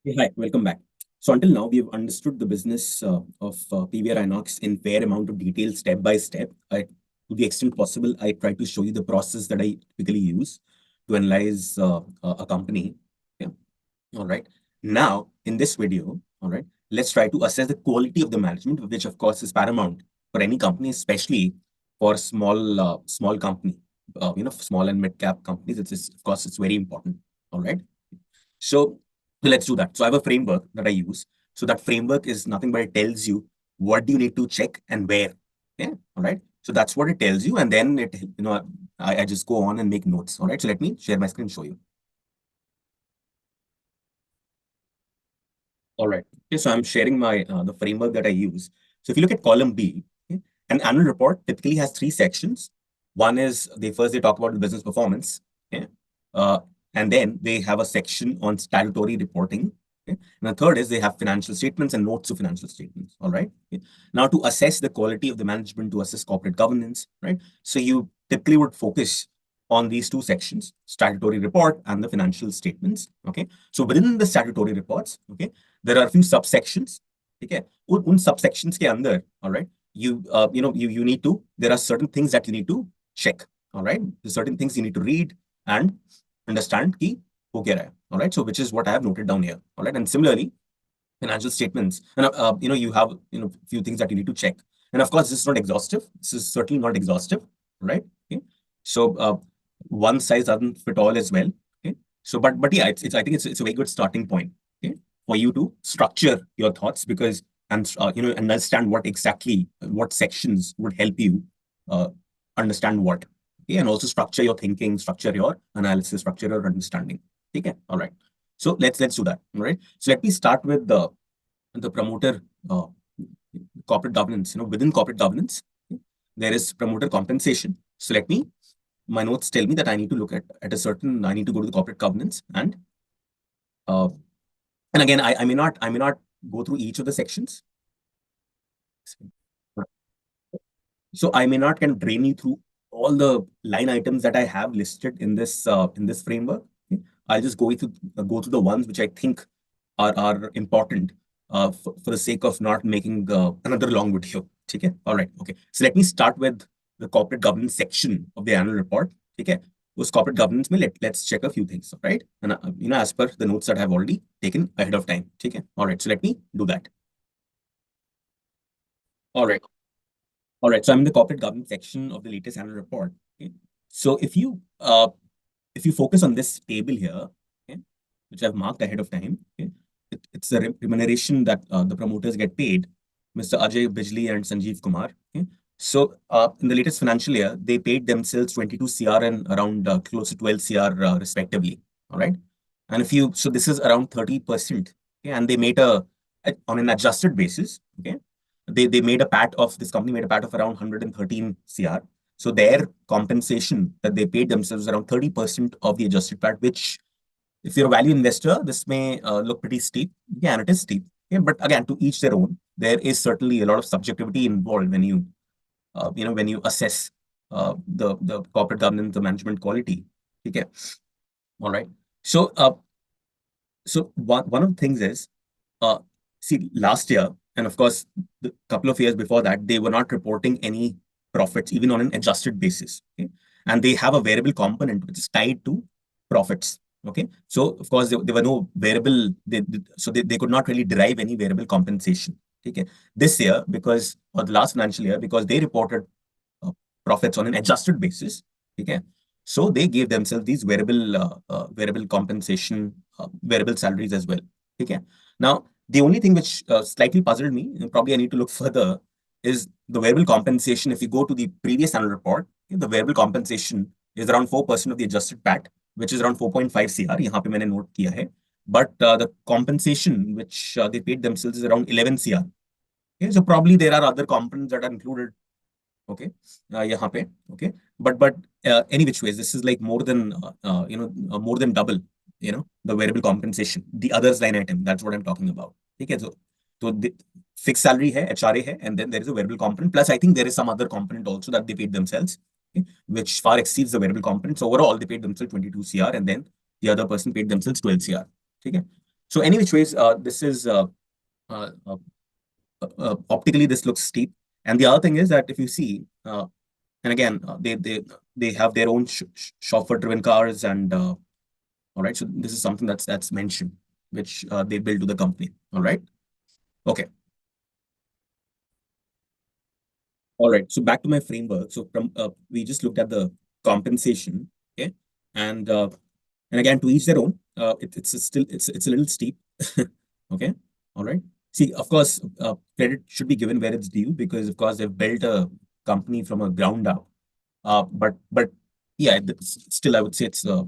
Hey, hi, welcome back. So until now, we have understood the business of PVR INOX in fair amount of detail, step by step. To the extent possible, I try to show you the process that I typically use to analyze a company. Yeah. All right. Now, in this video, all right, let's try to assess the quality of the management, which of course is paramount for any company, especially for small company, small and mid cap companies. Of course, it's very important. All right. So let's do that. So I have a framework that I use. So that framework is nothing but it tells you what do you need to check and where. Yeah. All right. So that's what it tells you. And then I just go on and make notes. All right. So let me share my screen and show you. All right. Okay. So I'm sharing my the framework that I use. So if you look at column B, okay, an annual report typically has three sections. One is they talk about the business performance. Okay. Uh, and then they have a section on statutory reporting. Okay. And the third is they have financial statements and notes of financial statements. All right. Okay. Now to assess the quality of the management, to assess corporate governance, right? So you typically would focus on these two sections, statutory report and the financial statements. Okay. So within the statutory reports, okay, there are a few subsections. Okay. उन subsections के अंदर, all right, you need to, there are certain things that you need to check. All right. There's certain things you need to read and understand कि हो क्या रहा है. All right. So which is what I have noted down here. All right. And similarly, financial statements, and you have few things that you need to check. And of course, this is not exhaustive. This is certainly not exhaustive, right? Okay. So one size doesn't fit all as well. Okay. So, but yeah, it's I think it's a very good starting point. Okay, for you to structure your thoughts because and understand what sections would help you uh, understand what. Okay, and also structure your thinking, structure your analysis, structure your understanding. Okay. All right. So let's do that. All right. So let me start with the promoter uh, corporate governance. Within corporate governance, there is promoter compensation. So my notes tell me that I need to look at a certain. I need to go to the corporate governance uh, and again I may not go through each of the sections. So I may not can drain you through all the line items that I have listed in this framework. Okay? I'll just go through the ones which I think are important for the sake of not making another long video. Okay? All right. Okay. So let me start with the corporate governance section of the annual report. Okay. उस corporate governance में let's check a few things, right? And as per the notes that I have already taken ahead of time. Okay. All right. So let me do that. All right. All right, so I'm in the corporate governance section of the latest annual report. Okay. So if you focus on this table here, okay, which I've marked ahead of time, okay, it's the remuneration that the promoters get paid, Mr. Ajay Bijli and Sanjeev Kumar. Okay. So in the latest financial year, they paid themselves 22 CR and around close to 12 CR respectively. All right, and so this is around 30%. Okay, and they made on an adjusted basis. Okay, they made a PAT of this company made a PAT of around 113 CR. So their compensation that they paid themselves around 30% of the adjusted PAT, which if you're a value investor, this may look pretty steep. Yeah, and it is steep. Yeah, but again, to each their own. There is certainly a lot of subjectivity involved when you assess the corporate governance, the management quality. Okay, all right. So one of the things is, uh, see, last year, and of course, the couple of years before that, they were not reporting any profits, even on an adjusted basis. Okay? And they have a variable component which is tied to profits. Okay. So, of course, there were no variable, so they could not really derive any variable compensation. Okay. This year, or the last financial year, because they reported uh, profits on an adjusted basis. Okay. So they gave themselves these variable compensation, variable salaries as well. Okay. Now, the only thing which slightly puzzled me, and probably I need to look further, is the variable compensation. If you go to the previous annual report, the variable compensation is around 4% of the adjusted PAT, which is around 4.5 CR. यहाँ पे मैंने note किया है. But the compensation which they paid themselves is around 11 CR. Okay, so probably there are other components that are included. Okay, यहाँ पे. Okay, but any which ways, this is like more than double. The variable compensation, the others line item. That's what I'm talking about. Okay, so the fixed salary है, HRA है, and then there is a variable component. Plus, I think there is some other component also that they paid themselves, okay, which far exceeds the variable component. So overall, they paid themselves 22 CR, and then the other person paid themselves 12 CR. Okay, So any which ways, this is uh, uh, optically this looks steep. And the other thing is that if you see, and again, they have their own chauffeur-driven cars, and all right. So this is something that's mentioned, which they build to the company. All right. Okay. All right. So back to my framework. So from we just looked at the compensation. Okay. And and again, to each their own. It's a little steep. Okay. All right. See, of course, credit should be given where it's due, because of course they've built a company from a ground up. But yeah, still I would say it's the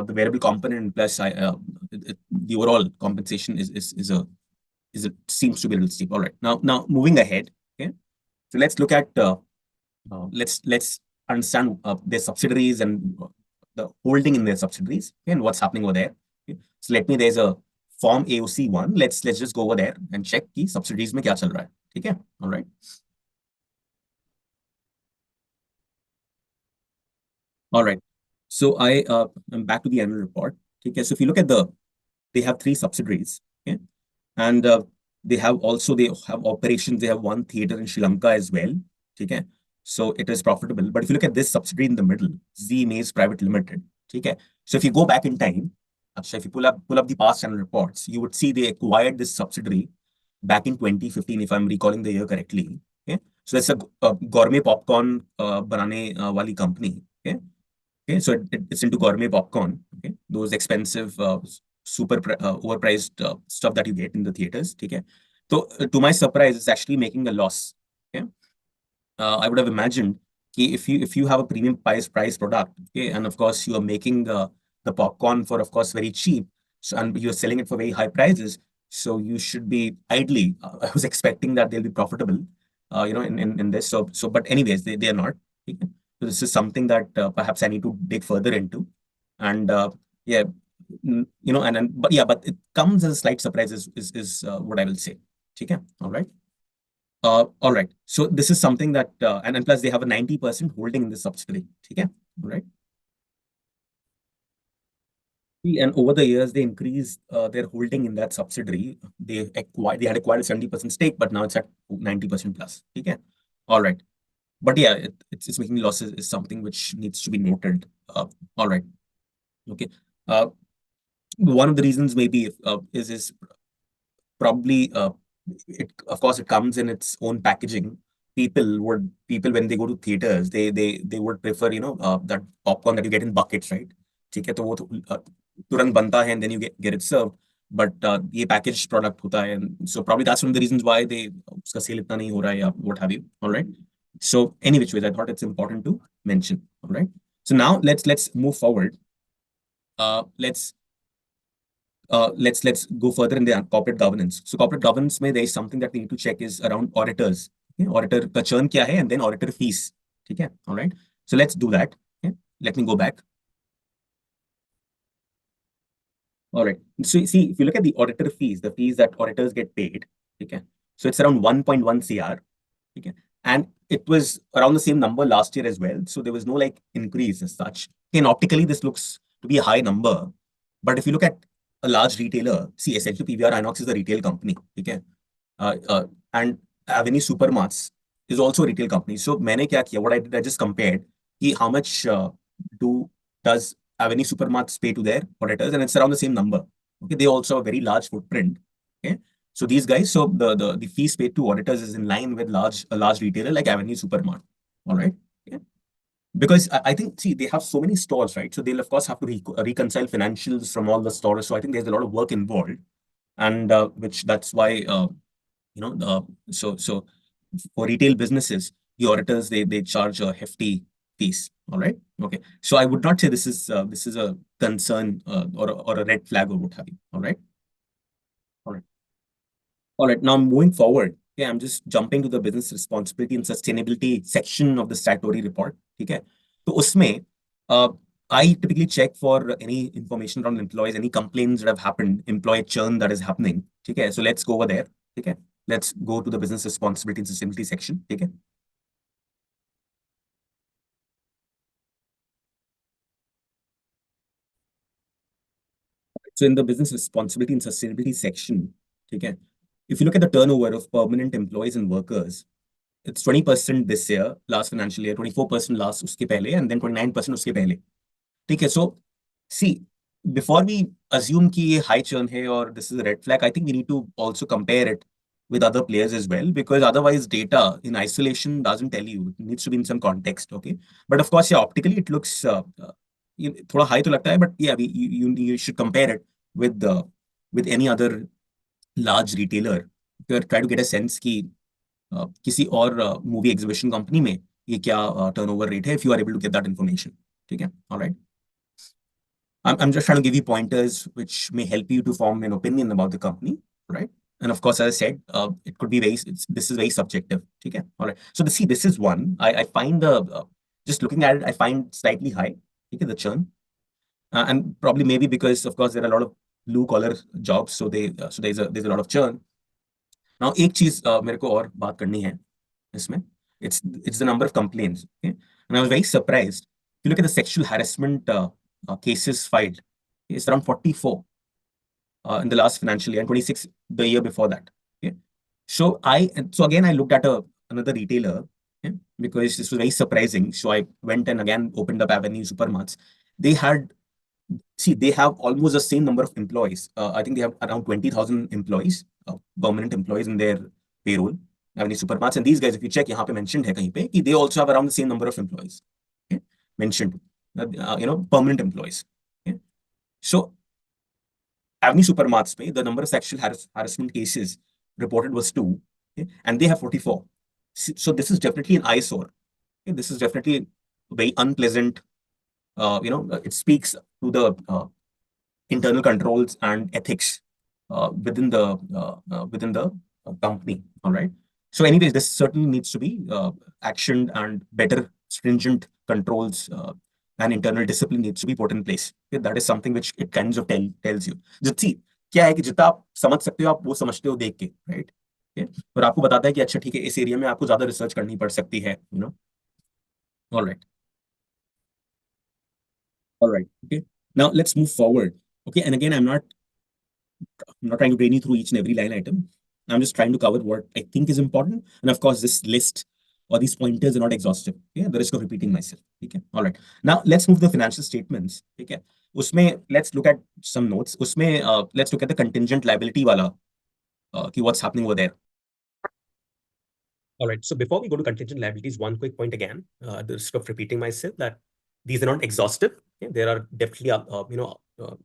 variable component plus the overall compensation is it seems to be a little steep. All right. Now moving ahead. Okay. So let's look at let's understand their subsidiaries and the holding in their subsidiaries, okay, and what's happening over there. Okay. So there's a form AOC one. Let's just go over there and check की subsidiaries में क्या चल रहा है. ठीक है. All right. All right. So I'm back to the annual report. Okay. So if you look at they have three subsidiaries. Okay. And they have operations. They have one theater in Sri Lanka as well. Okay. So it is profitable. But if you look at this subsidiary in the middle, Z Maze Private Limited. Okay. So if you go back in time, Akshay, if you pull up the past annual reports, you would see they acquired this subsidiary back in 2015, if I'm recalling the year correctly. Okay. So that's a gourmet popcorn banane wali company. Okay. Okay, so it's into gourmet popcorn. Okay, those expensive, overpriced stuff that you get in the theaters. Okay, so to my surprise, it's actually making a loss. Okay, I would have imagined if you have a premium price product, okay, and of course you are making the popcorn for, of course, very cheap, so and you're selling it for very high prices, so you should be ideally. I was expecting that they'll be profitable, in this. But anyways, they are not. Okay? So this is something that perhaps I need to dig further into, and yeah, but yeah, but it comes as a slight surprise is what I will say. Okay, all right. All right. So this is something that, and plus they have a 90% holding in the subsidiary. Okay. All right. And over the years, they increased their holding in that subsidiary. They had acquired a 70% stake, but now it's at 90% plus. Okay. All right. But yeah, it's making losses is something which needs to be noted. All right. Okay. Uh, One of the reasons maybe is probably it of course it comes in its own packaging. People when they go to theaters, they would prefer, that popcorn that you get in buckets, right? ठीक है, तो वो तुरंत बनता है and then you get it served. But ये packaged product होता है, and so probably that's one of the reasons why they उसका sale इतना नहीं हो रहा है या what have you. All right. So any which ways, I thought it's important to mention. All right. So now let's move forward. Let's go further in the corporate governance. So corporate governance में there is something that we need to check is around auditors. Okay? Auditor का churn क्या है, and then auditor fees. ठीक है? All right. So let's do that. Okay? Let me go back. All right. So you see, if you look at the auditor fees, the fees that auditors get paid, okay, so it's around 1.1 CR. Okay. And it was around the same number last year as well. So there was no like increase as such. And optically, this looks to be a high number. But if you look at a large retailer, see, essentially PVR INOX is a retail company. Okay. And Avenue Supermarts is also a retail company. So मैंने क्या किया? What I did, I just compared how much do does Avenue Supermarts pay to their auditors, and it's around the same number. Okay, they also have a very large footprint. Okay, so these guys, so the fees paid to auditors is in line with a large retailer like Avenue Supermart. All right. Okay. Because I think, see, they have so many stores, right? So they'll of course have to reconcile financials from all the stores. So I think there's a lot of work involved, and which that's why so for retail businesses, the auditors they charge a hefty fees. All right. Okay. So I would not say this is a concern or a red flag or what have you. All right. All right. All right. Now moving forward. Okay, I'm just jumping to the business responsibility and sustainability section of the statutory report. Okay. So usme, uh, I typically check for any information around employees, any complaints that have happened, employee churn that is happening. Okay. So let's go over there. Okay. Let's go to the business responsibility and sustainability section. Okay. So in the business responsibility and sustainability section, okay, if you look at the turnover of permanent employees and workers, it's 20% this year, last financial year, 24% last uske pehle, and then 29% uske pehle. Okay, so see, before we assume कि ये high churn है or this is a red flag, I think we need to also compare it with other players as well, because otherwise data in isolation doesn't tell you. It needs to be in some context, okay? But of course, yeah, optically it looks थोड़ा high तो लगता है, but yeah, you should compare it with any other large retailer to try to get a sense कि किसी और movie exhibition company में ये क्या टर्नओवर रेट है, if you are able to get that information. ठीक है, all right. I'm just trying to give you pointers which may help you to form an opinion about the company, right? And of course, as I said, it could be this is very subjective. Okay, all right. So see, this is one. I find the just looking at it, I find slightly high. Okay, the churn, and probably maybe because of course there are a lot of blue collar jobs, so there's a lot of churn. Now, एक चीज मेरे को और बात करनी है इसमें. It's the number of complaints. Okay, and I was very surprised. If you look at the sexual harassment cases filed, it's around 44 in the last financial year and 26 the year before that. Okay, so again I looked at another retailer, okay, because this was very surprising. So I went and again opened up Avenue Supermarts. They have almost the same number of employees. I think they have around 20,000 employees, permanent employees in their payroll. Avenue Supermarts, and these guys, if you check, यहाँ पे mentioned है कहीं पे कि they also have around the same number of employees. Okay? Mentioned, permanent employees. Okay? So Avenue Supermarts पे the number of sexual harassment cases reported was 2, okay? And they have 44. So this is definitely an eyesore. Okay? This is definitely very unpleasant. It speaks to the internal controls and ethics within the company. All right. So, anyways, this certainly needs to be actioned, and better stringent controls and internal discipline needs to be put in place. Okay? That is something which it kind of tells you. Just see, क्या है कि जितना आप समझ सकते हो आप वो समझते हो देख के, राइट? और आपको बताता है कि अच्छा ठीक है, इस एरिया में आपको ज्यादा रिसर्च करनी पड़ सकती है, All right. All right. Okay. Now let's move forward. Okay. And again, I'm not trying to bring you through each and every line item. I'm just trying to cover what I think is important. And of course, this list or these pointers are not exhaustive. Okay. The risk of repeating myself. Okay. All right. Now let's move to the financial statements. Okay. Usme, let's look at some notes. Usme, let's look at the contingent liability wala. What's happening over there. All right. So before we go to contingent liabilities, one quick point again, the risk of repeating myself, that these are not exhaustive. Okay? There are definitely,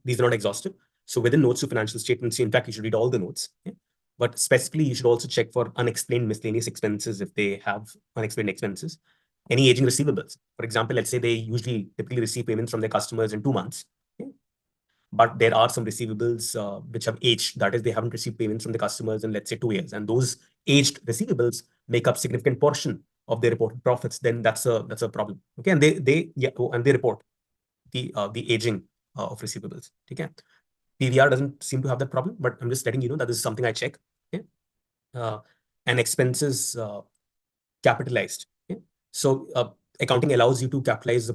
these are not exhaustive. So within notes to financial statements, in fact, you should read all the notes. Okay? But specifically, you should also check for unexplained miscellaneous expenses if they have unexplained expenses. Any aging receivables. For example, let's say they typically receive payments from their customers in 2 months. Okay? But there are some receivables which have aged. That is, they haven't received payments from the customers in, let's say, 2 years. And those aged receivables make up significant portion of their reported profits. Then that's a problem. Okay, and they report the aging of receivables. Okay, PVR doesn't seem to have that problem, but I'm just letting you know that this is something I check. Okay, and expenses capitalized. Okay, so accounting allows you to capitalize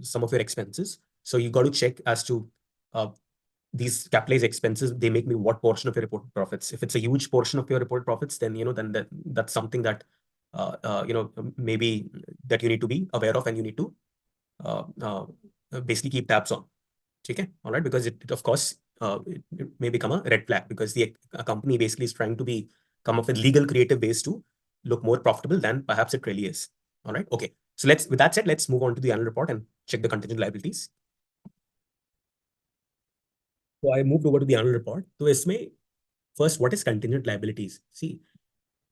some of your expenses. So you got to check as to these capitalized expenses, they make me what portion of your reported profits. If it's a huge portion of your reported profits, then that's something that maybe that you need to be aware of, and you need to basically keep tabs on. Okay, all right, because it of course it may become a red flag, because the company basically is trying to come up with legal creative ways to look more profitable than perhaps it really is. All right, okay. So with that said, let's move on to the annual report and check the contingent liabilities. So I moved over to the annual report. So isme, first, what is contingent liabilities? See,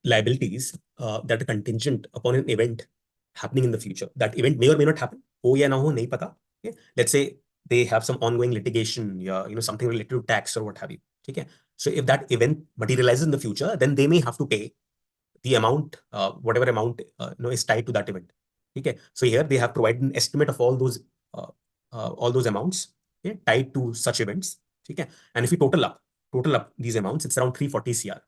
liabilities that are contingent upon an event happening in the future. That event may or may not happen. Ho ya na ho, nahi pata. Okay? Let's say they have some ongoing litigation, something related to tax or what have you. Okay? So if that event materializes in the future, then they may have to pay the amount, whatever amount is tied to that event. Okay? So here they have provided an estimate of all those amounts, okay, tied to such events. Okay? And if you total up these amounts, it's around 340 CR.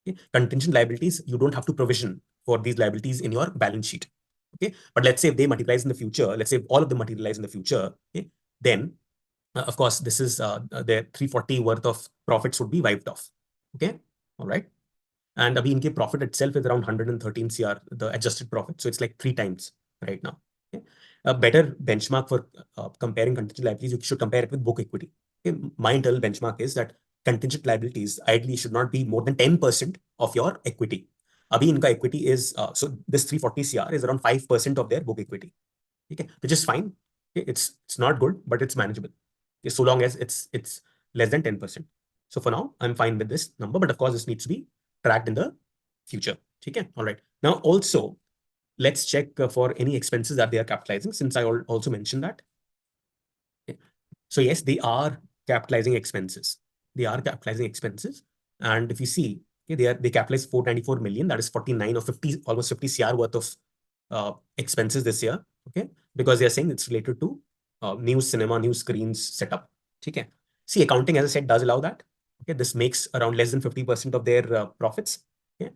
Okay? Contingent liabilities, you don't have to provision for these liabilities in your balance sheet. Okay? But let's say if they materialize in the future, let's say if all of them materialize in the future, okay, then of course, this is their 340 worth of profits would be wiped off. Okay, all right. And Abhi, inke profit itself is around 113 CR, the adjusted profit. So it's like 3 times right now. Okay? A better benchmark for comparing contingent liabilities, you should compare it with book equity. Okay? My internal benchmark is that contingent liabilities ideally should not be more than 10% of your equity. Abhi, inka equity is, so this 340 CR is around 5% of their book equity. Okay? Which is fine. Okay? It's not good, but it's manageable. Okay? So long as it's less than 10%. So for now, I'm fine with this number, but of course, this needs to be tracked in the future. Okay, all right. Now also, let's check for any expenses that they are capitalizing, since I also mentioned that. Okay. So yes, they are capitalizing expenses. They are capitalizing expenses. And if you see, okay, they capitalize 494 million, that is 49 or 50, almost 50 CR worth of expenses this year. Okay, because they are saying it's related to new cinema, new screens setup. Okay. See, accounting, as I said, does allow that. Okay, this makes around less than 50% of their profits. Okay.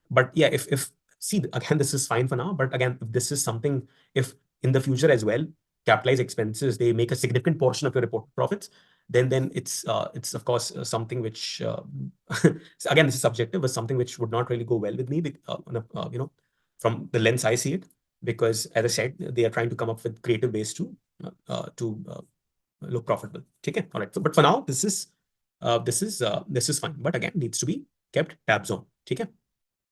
But yeah, if see, again, this is fine for now, but again, if this is something, if in the future as well, capitalized expenses, they make a significant portion of your reported profits, then it's of course something which again, this is subjective, but something which would not really go well with me, from the lens I see it, because as I said, they are trying to come up with creative ways to look profitable. Okay, all right. So, but for now, this is fine, but again, needs to be kept tabs on. Okay.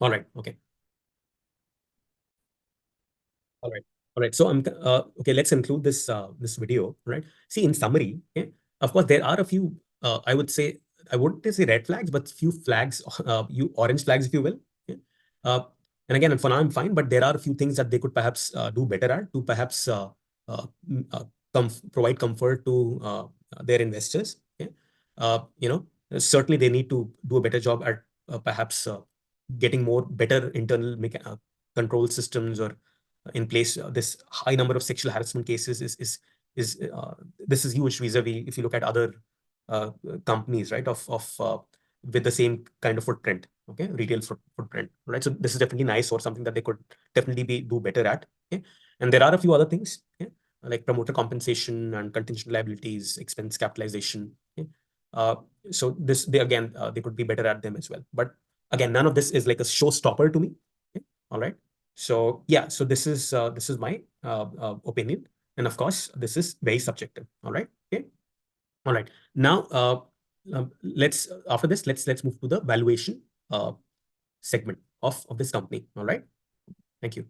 All right. Okay. All right. All right. So okay. Let's include this video. Right. See, in summary, okay, of course, there are a few. I would say, I wouldn't say red flags, but few flags. You orange flags, if you will. Okay? Uh, and again, for now, I'm fine. But there are a few things that they could perhaps do better at to perhaps uh, mm, uh, provide comfort to their investors. Okay. Certainly they need to do a better job at perhaps getting more better internal control systems or in place. This high number of sexual harassment cases is this is huge vis-a-vis if you look at other companies, right? Of with the same kind of footprint, okay, retail footprint, right? So this is definitely nice, or something that they could definitely do better at. Okay, and there are a few other things, okay, like promoter compensation and contingent liabilities, expense capitalization. Okay? Uh, so this they again they could be better at them as well. But again, none of this is like a showstopper to me. Okay? All right. So yeah, so this is my opinion, and of course, this is very subjective. All right. Okay. All right. Now, let's after this, let's move to the valuation segment of this company. All right. Thank you.